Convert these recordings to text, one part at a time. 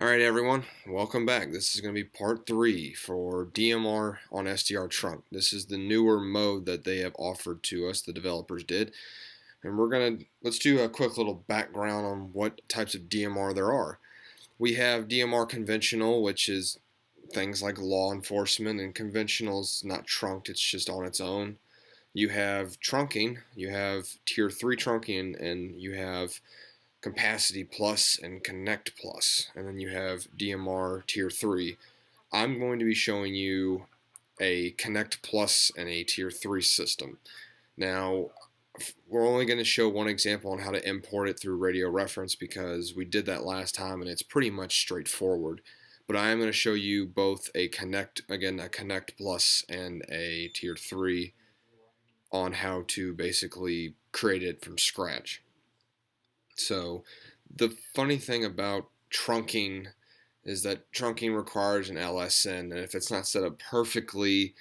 Alright everyone, welcome back. This is going to be part 3 for DMR on SDR Trunk. This is the newer mode that they have offered to us, the developers did. And let's do a quick little background on what types of DMR there are. We have DMR conventional, which is things like law enforcement, and conventional is not trunked, it's just on its own. You have trunking, you have tier 3 trunking, and you have Capacity Plus and Connect Plus, and then you have DMR Tier 3. I'm going to be showing you a Connect Plus and a Tier 3 system. Now, we're only going to show one example on how to import it through RadioReference because we did that last time and it's pretty much straightforward. But I am going to show you both a Connect Plus and a Tier 3 on how to basically create it from scratch. So the funny thing about trunking is that trunking requires an LSN, and if it's not set up perfectly,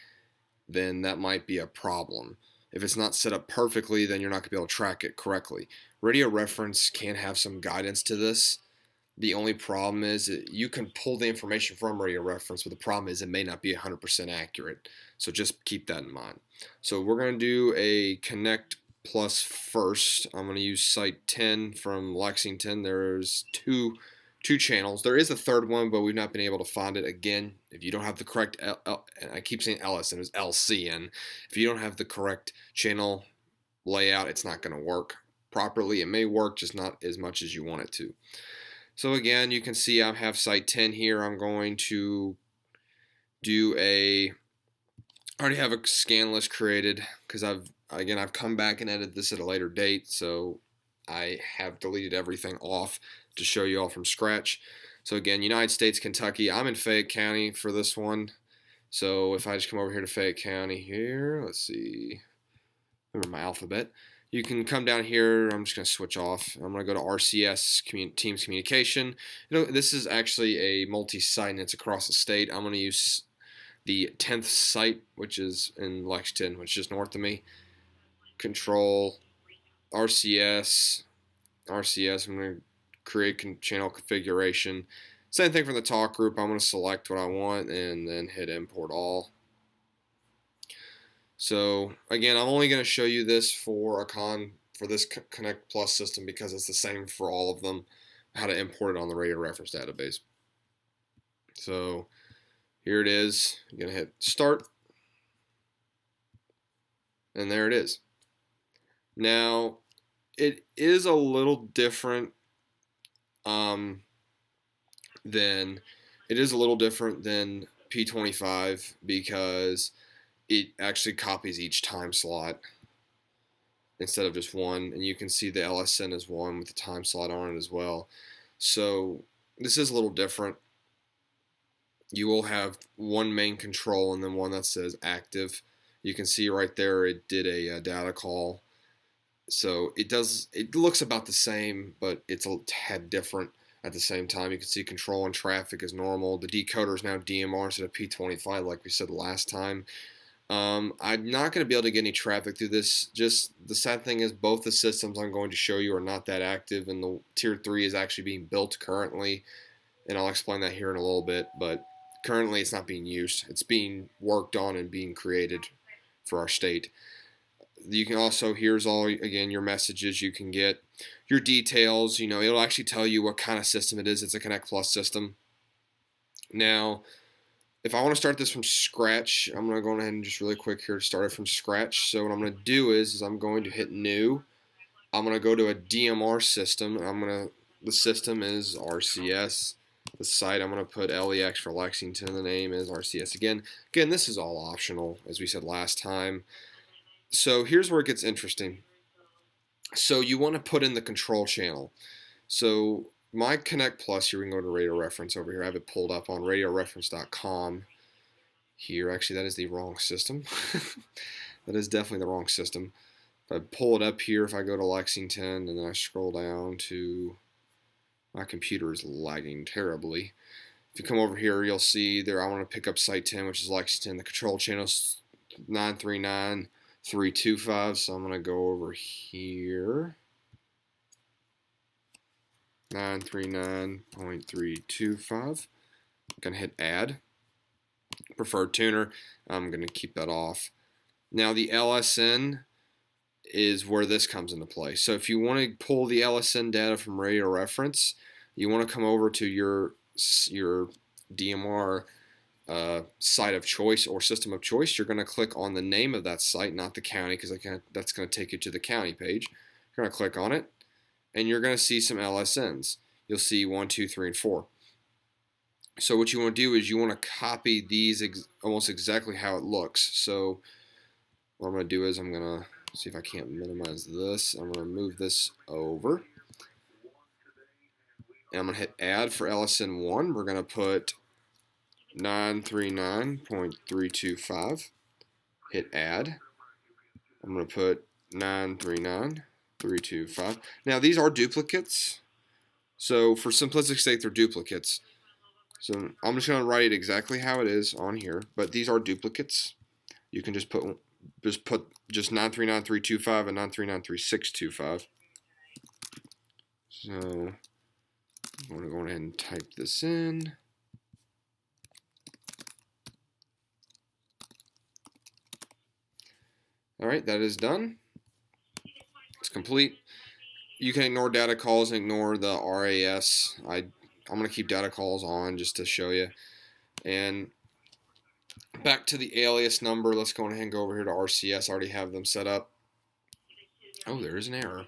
then that might be a problem. If it's not set up perfectly, then you're not going to be able to track it correctly. RadioReference can have some guidance to this. The only problem is that you can pull the information from RadioReference, but the problem is it may not be 100% accurate. So just keep that in mind. So we're going to do a Connect Plus first. I'm going to use site 10 from Lexington. There's two channels. There is a third one, but we've not been able to find it. Again, if you don't have the correct I keep saying LSN, it's LCN. If you don't have the correct channel layout, it's not going to work properly. It may work, just not as much as you want it to. So again, you can see I have site 10 here. I'm going to do I already have a scan list created because I've come back and edited this at a later date, so I have deleted everything off to show you all from scratch. So again, United States, Kentucky. I'm in Fayette County for this one. So if I just come over here to Fayette County here, let's see, remember my alphabet. You can come down here. I'm just going to switch off. I'm going to go to RCS, Teams Communication. This is actually a multi-site, and it's across the state. I'm going to use the 10th site, which is in Lexington, which is north of me. Control, RCS. I'm going to create channel configuration. Same thing for the talk group. I'm going to select what I want and then hit import all. So again, I'm only going to show you this for this Connect Plus system because it's the same for all of them, how to import it on the RadioReference database. So here it is. I'm going to hit start, and there it is. Now, it is a little different than P25 because it actually copies each time slot instead of just one, and you can see the LSN is one with the time slot on it as well. So this is a little different. You will have one main control and then one that says active. You can see right there it did a data call. So it looks about the same, but it's a tad different at the same time. You can see control and traffic is normal. The decoder is now DMR instead of P25 like we said last time. I'm not going to be able to get any traffic through this. Just the sad thing is both the systems I'm going to show you are not that active, and the Tier 3 is actually being built currently, and I'll explain that here in a little bit, but currently it's not being used. It's being worked on and being created for our state. You can also, here's all, again, your messages you can get, your details, it'll actually tell you what kind of system it is. It's a Connect Plus system. Now, if I want to start this from scratch, I'm going to go ahead and just really quick here start it from scratch. So what I'm going to do is I'm going to hit new. I'm going to go to a DMR system. The system is RCS. The site, I'm going to put LEX for Lexington. The name is RCS again. Again, this is all optional, as we said last time. So here's where it gets interesting. So you want to put in the control channel. So my Connect Plus here, we can go to RadioReference over here. I have it pulled up on RadioReference.com here. Actually, that is the wrong system. That is definitely the wrong system. If I pull it up here, if I go to Lexington and then I scroll down to, my computer is lagging terribly. If you come over here, you'll see there I want to pick up site 10, which is Lexington. The control channel is 939.325, so I'm going to go over here. 939.325. Gonna hit add. Preferred tuner, I'm gonna keep that off. Now the LSN is where this comes into play. So if you want to pull the LSN data from RadioReference, you want to come over to your DMR site of choice or system of choice. You're going to click on the name of that site, not the county, because that's going to take you to the county page. You're going to click on it, and you're going to see some LSNs. You'll see 1, 2, 3, and 4. So what you want to do is you want to copy these almost exactly how it looks. So what I'm going to do is I'm going to see if I can't minimize this. I'm going to move this over. And I'm going to hit add for LSN1. We're going to put 939.325. Hit add. I'm going to put 939.325. Now these are duplicates. So for simplistic sake, they're duplicates. So I'm just going to write it exactly how it is on here. But these are duplicates. You can just put 939.325 and 939.3625. So I'm going to go ahead and type this in. Alright, that is done. It's complete. You can ignore data calls and ignore the RAS. I'm going to keep data calls on just to show you. And back to the alias number. Let's go ahead and go over here to RCS. I already have them set up. Oh, there is an error.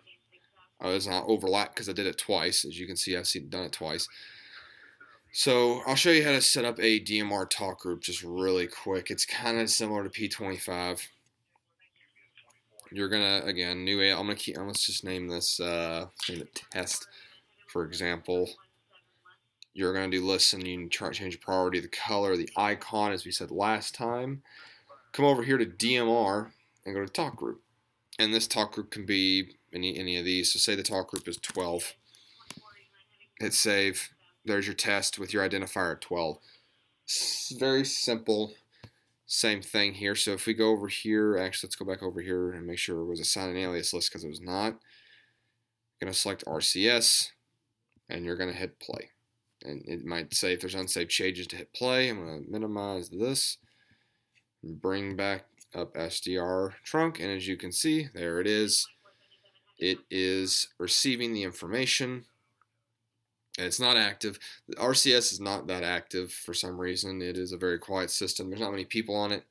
Oh, it's not overlap because I did it twice. As you can see, I've done it twice. So I'll show you how to set up a DMR talk group just really quick. It's kind of similar to P25. You're gonna, again, new I'm gonna keep. Let's just name this. Let's name it test, for example. You're gonna do listen. You can try to change the priority, the color, the icon, as we said last time. Come over here to DMR and go to talk group. And this talk group can be any of these. So say the talk group is 12. Hit save. There's your test with your identifier at 12. It's very simple. Same thing here. So if we go over here, actually let's go back over here and make sure it was assigned an alias list because it was not. You're going to select RCS and you're going to hit play. And it might say if there's unsaved changes to hit play. I'm going to minimize this and bring back up SDR Trunk, and as you can see, there it is. It is receiving the information. And it's not active. The RCS is not that active for some reason. It is a very quiet system. There's not many people on it.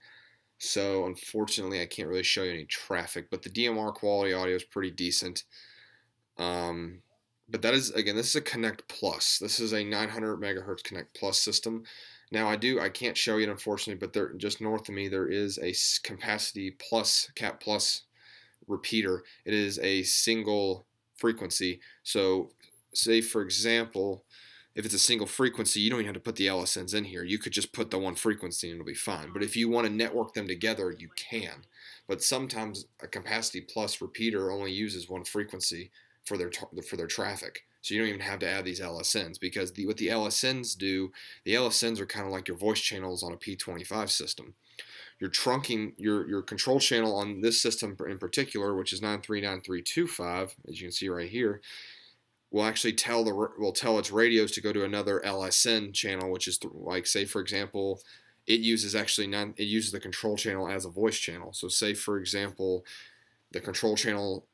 So unfortunately, I can't really show you any traffic. But the DMR quality audio is pretty decent. But that is, again, this is a Connect Plus. This is a 900 megahertz Connect Plus system. Now I can't show you it, unfortunately, but there, just north of me, there is a Capacity Plus, Cap Plus repeater. It is a single frequency. So say, for example, if it's a single frequency, you don't even have to put the LSNs in here. You could just put the one frequency and it'll be fine. But if you want to network them together, you can. But sometimes a Capacity Plus repeater only uses one frequency for their traffic. So you don't even have to add these LSNs, because what the LSNs do, the LSNs are kind of like your voice channels on a P25 system. Your trunking, your control channel on this system in particular, which is 939.325, as you can see right here, will actually tell its radios to go to another LSN channel, which is like, say for example, it uses the control channel as a voice channel. So say for example, the control channel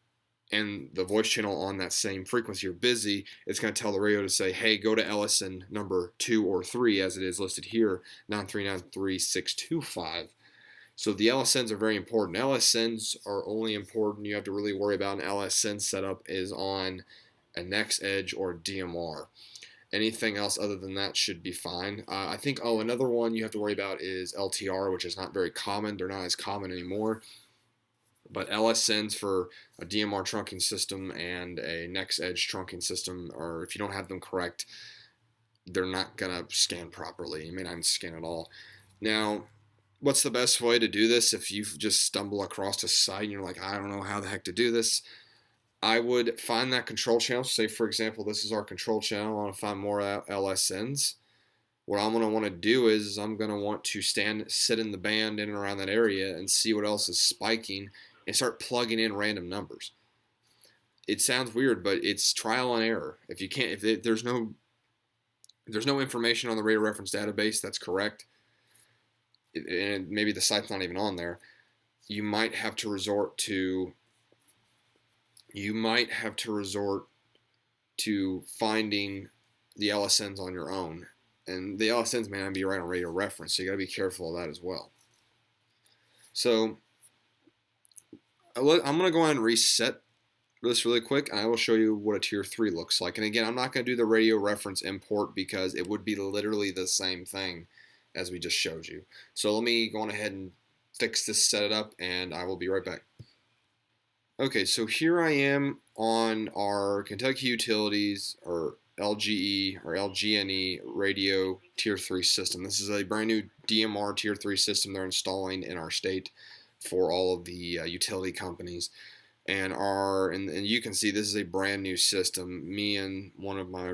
and the voice channel on that same frequency are busy, it's going to tell the radio to say, hey, go to LSN number 2 or 3, as it is listed here, 939.3625. So the LSNs are very important. LSNs are only important, you have to really worry about an LSN setup is on a NextEdge or DMR. Anything else other than that should be fine. I think, another one you have to worry about is LTR, which is not very common. They're not as common anymore. But LSNs for a DMR trunking system and a NextEdge trunking system, or if you don't have them correct, they're not going to scan properly. You may not even scan at all. Now, what's the best way to do this if you just stumble across a site and you're like, I don't know how the heck to do this? I would find that control channel. Say, for example, this is our control channel. I want to find more LSNs. What I'm going to want to do is I'm going to want to sit in the band in and around that area and see what else is spiking and start plugging in random numbers. it sounds weird, but it's trial and error. If you can't, there's no information on the RadioReference database that's correct, and maybe the site's not even on there, you might have to resort to finding the LSNs on your own, and the LSNs may not be right on RadioReference, so you got to be careful of that as well. So I'm going to go ahead and reset this really quick, and I will show you what a tier 3 looks like. And again, I'm not going to do the RadioReference import because it would be literally the same thing as we just showed you. So let me go on ahead and fix this, set it up, and I will be right back. Okay, so here I am on our Kentucky Utilities, or LGE, or LGNE radio tier 3 system. This is a brand new DMR tier 3 system they're installing in our state for all of the utility companies. And you can see this is a brand new system. Me and one of my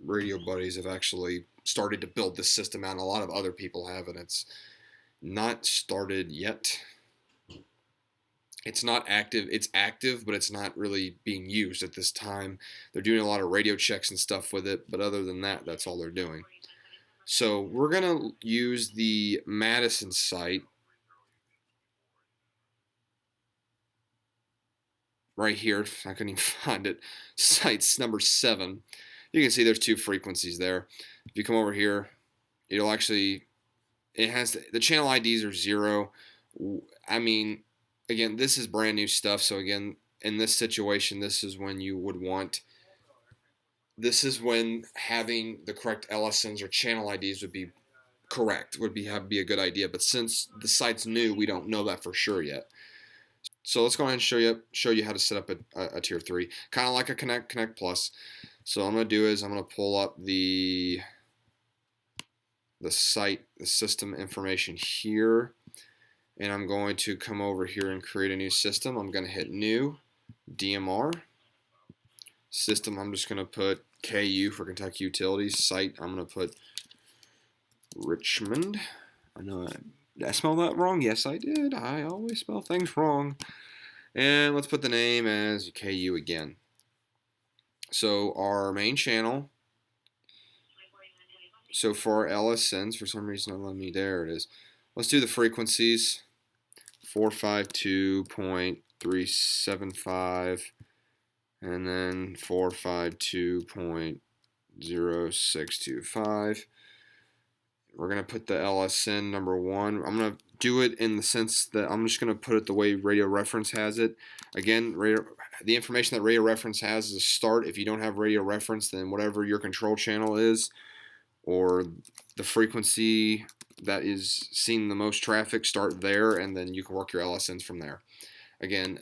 radio buddies have actually started to build this system out, and a lot of other people have, and it's not started yet. It's not active. It's active, but it's not really being used at this time. They're doing a lot of radio checks and stuff with it, but other than that, that's all they're doing. So we're going to use the Madison site right here. I couldn't even find it. Site's number 7. You can see there's 2 frequencies there. If you come over here, it'll actually, it has, the channel IDs are 0. I mean, again, this is brand new stuff. So again, in this situation, this is when you would want, this is when having the correct LSNs or channel IDs would be correct, would be a good idea. But since the site's new, we don't know that for sure yet. So let's go ahead and show you how to set up a tier 3, kind of like a Connect Plus. So what I'm going to do is I'm going to pull up the site, the system information here, and I'm going to come over here and create a new system. I'm going to hit New, DMR, System. I'm just going to put KU for Kentucky Utilities. Site, I'm going to put Richmond. I know did I spell that wrong? Yes, I did. I always spell things wrong. And let's put the name as KU again. So our main channel. So for our LSNs, for some reason not letting me, there it is. Let's do the frequencies. 452.375 and then 452.0625. We're going to put the LSN number 1. I'm going to do it in the sense that I'm just going to put it the way RadioReference has it. Again, the information that RadioReference has is a start. If you don't have RadioReference, then whatever your control channel is or the frequency that is seeing the most traffic, start there, and then you can work your LSNs from there. Again,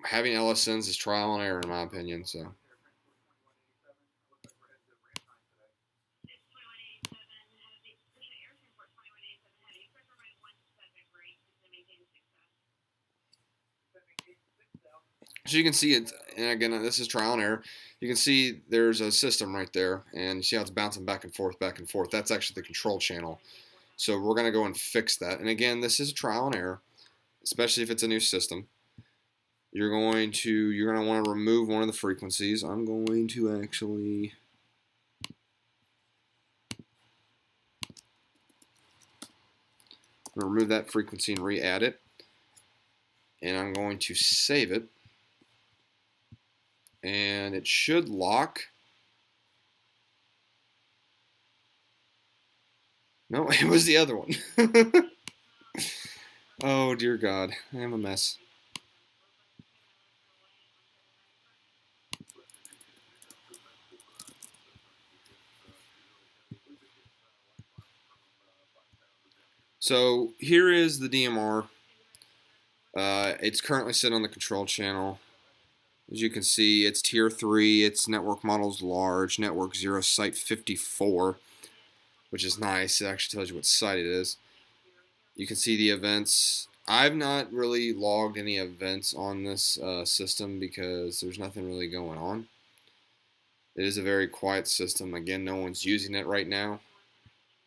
having LSNs is trial and error in my opinion. So. So you can see it, and again, this is trial and error. You can see there's a system right there, and you see how it's bouncing back and forth, back and forth. That's actually the control channel. So we're going to go and fix that. And again, this is trial and error, especially if it's a new system. You're going to want to remove one of the frequencies. I'm going to actually remove that frequency and re-add it. And I'm going to save it. And it should lock. No, it was the other one. Oh, dear God. I am a mess. So here is the DMR. It's currently sitting on the control channel. As you can see, it's tier 3. Its network model is large. Network 0, site 54, which is nice. It actually tells you what site it is. You can see the events. I've not really logged any events on this system because there's nothing really going on. It is a very quiet system. Again, no one's using it right now.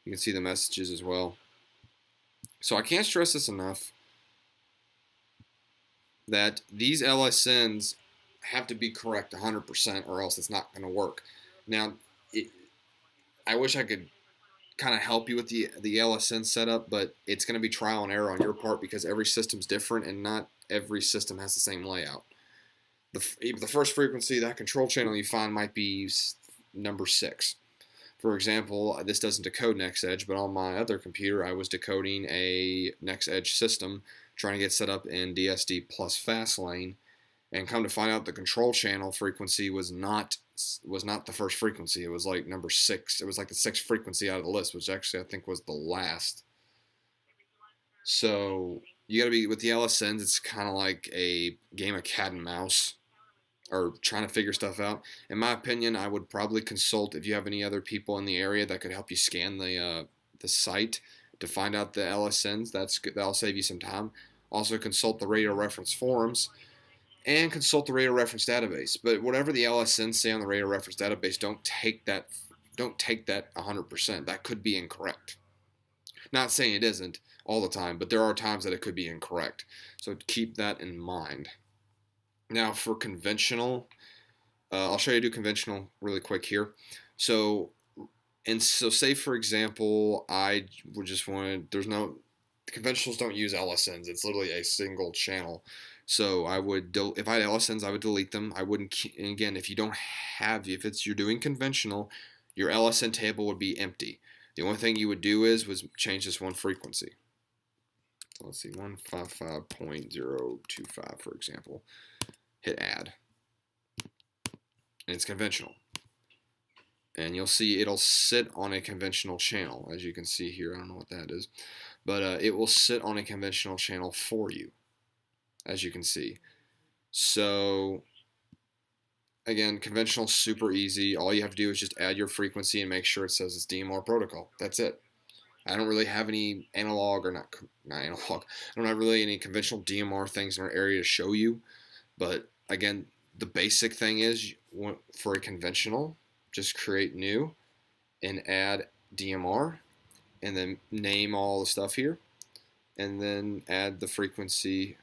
You can see the messages as well. So I can't stress this enough that these LSNs have to be correct 100% or else it's not going to work. Now, I wish I could kind of help you with the LSN setup, but it's going to be trial and error on your part because every system's different and not every system has the same layout. The first frequency, that control channel you find might be number 6. For example, this doesn't decode next edge, but on my other computer I was decoding a next edge system trying to get set up in DSD plus fast lane, and come to find out the control channel frequency was not the first frequency. It was like number 6. It was like the 6th frequency out of the list, which actually I think was the last. So you got to be with the LSNs. It's kind of like a game of cat and mouse, or trying to figure stuff out. In my opinion, I would probably consult if you have any other people in the area that could help you scan the site to find out the LSNs. That'll save you some time. Also consult the RadioReference forums and consult the RadioReference database. But whatever the LSNs say on the RadioReference database, don't take that 100%. That could be incorrect. Not saying it isn't all the time, but there are times that it could be incorrect. So keep that in mind. Now for conventional, I'll show you how to do conventional really quick here. So say for example, I would just want to, conventionals don't use LSNs. It's literally a single channel. So I would, if I had LSNs, I would delete them. I wouldn't, and again, if you're doing conventional, your LSN table would be empty. The only thing you would do was change this one frequency. So let's see, 155.025, for example. Hit add. And it's conventional. And you'll see it'll sit on a conventional channel, as you can see here. I don't know what that is. But it will sit on a conventional channel for you, as you can see. So again, conventional, super easy. All you have to do is just add your frequency and make sure it says it's DMR protocol. That's it. I don't really have any analog, or not analog. I don't have really any conventional DMR things in our area to show you. But again, the basic thing is, for a conventional, just create new and add DMR, and then name all the stuff here, and then add the frequency,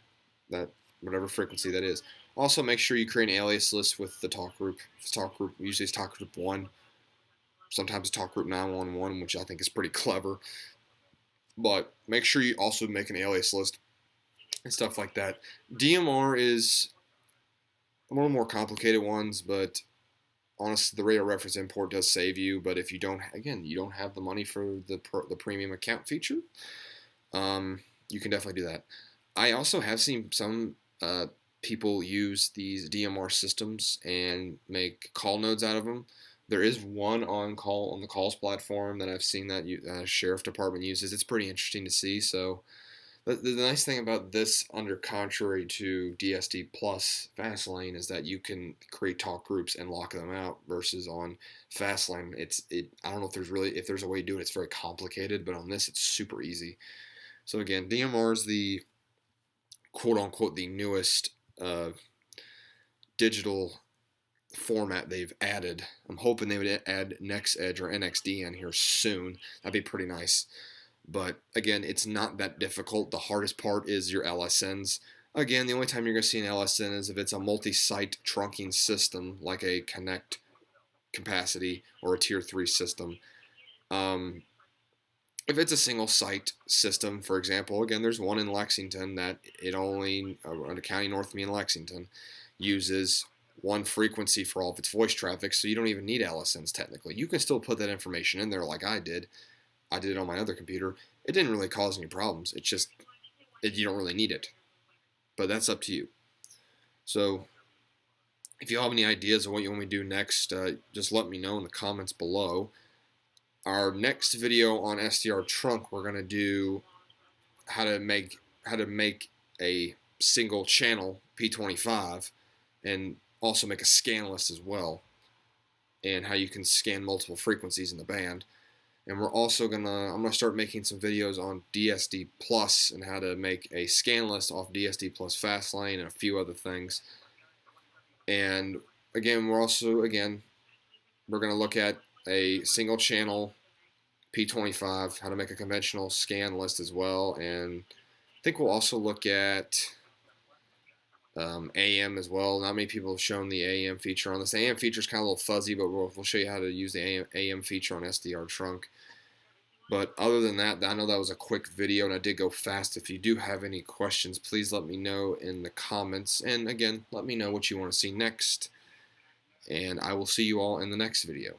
whatever frequency that is. Also, make sure you create an alias list with the talk group. Usually it's talk group 1. Sometimes it's talk group 911, which I think is pretty clever. But make sure you also make an alias list and stuff like that. DMR is one of the more complicated ones, but honestly, the RadioReference import does save you. But if you don't have the money for the premium account feature, you can definitely do that. I also have seen some people use these DMR systems and make call nodes out of them. There is one on the calls platform that I've seen that sheriff department uses. It's pretty interesting to see. So the nice thing about this, under contrary to DSD plus Fastlane, is that you can create talk groups and lock them out. Versus on Fastlane, I don't know if there's a way to do it. It's very complicated, but on this, it's super easy. So again, DMR is the quote unquote the newest digital format they've added. I'm hoping they would add NextEdge or NXD in here soon. That'd be pretty nice. But again, it's not that difficult. The hardest part is your LSNs. Again, the only time you're going to see an LSN is if it's a multi-site trunking system, like a Connect capacity or a Tier 3 system. If it's a single site system, for example, again, there's one in Lexington that a county north of me in Lexington, uses one frequency for all of its voice traffic, so you don't even need LSNs technically. You can still put that information in there like I did. I did it on my other computer. It didn't really cause any problems. It's just, you don't really need it. But that's up to you. So if you have any ideas of what you want me to do next, just let me know in the comments below. Our next video on SDR Trunk, we're going to do how to make a single channel P25, and also make a scan list as well, and how you can scan multiple frequencies in the band. And we're also I'm gonna start making some videos on DSD Plus and how to make a scan list off DSD Plus Fastlane and a few other things. And again, we're gonna look at a single channel P25, how to make a conventional scan list as well, and I think we'll also look at AM as well. Not many people have shown the AM feature on this. The AM feature is kind of a little fuzzy, but we'll show you how to use the AM feature on SDR Trunk. But other than that, I know that was a quick video and I did go fast. If you do have any questions, please let me know in the comments. And again, let me know what you want to see next. And I will see you all in the next video.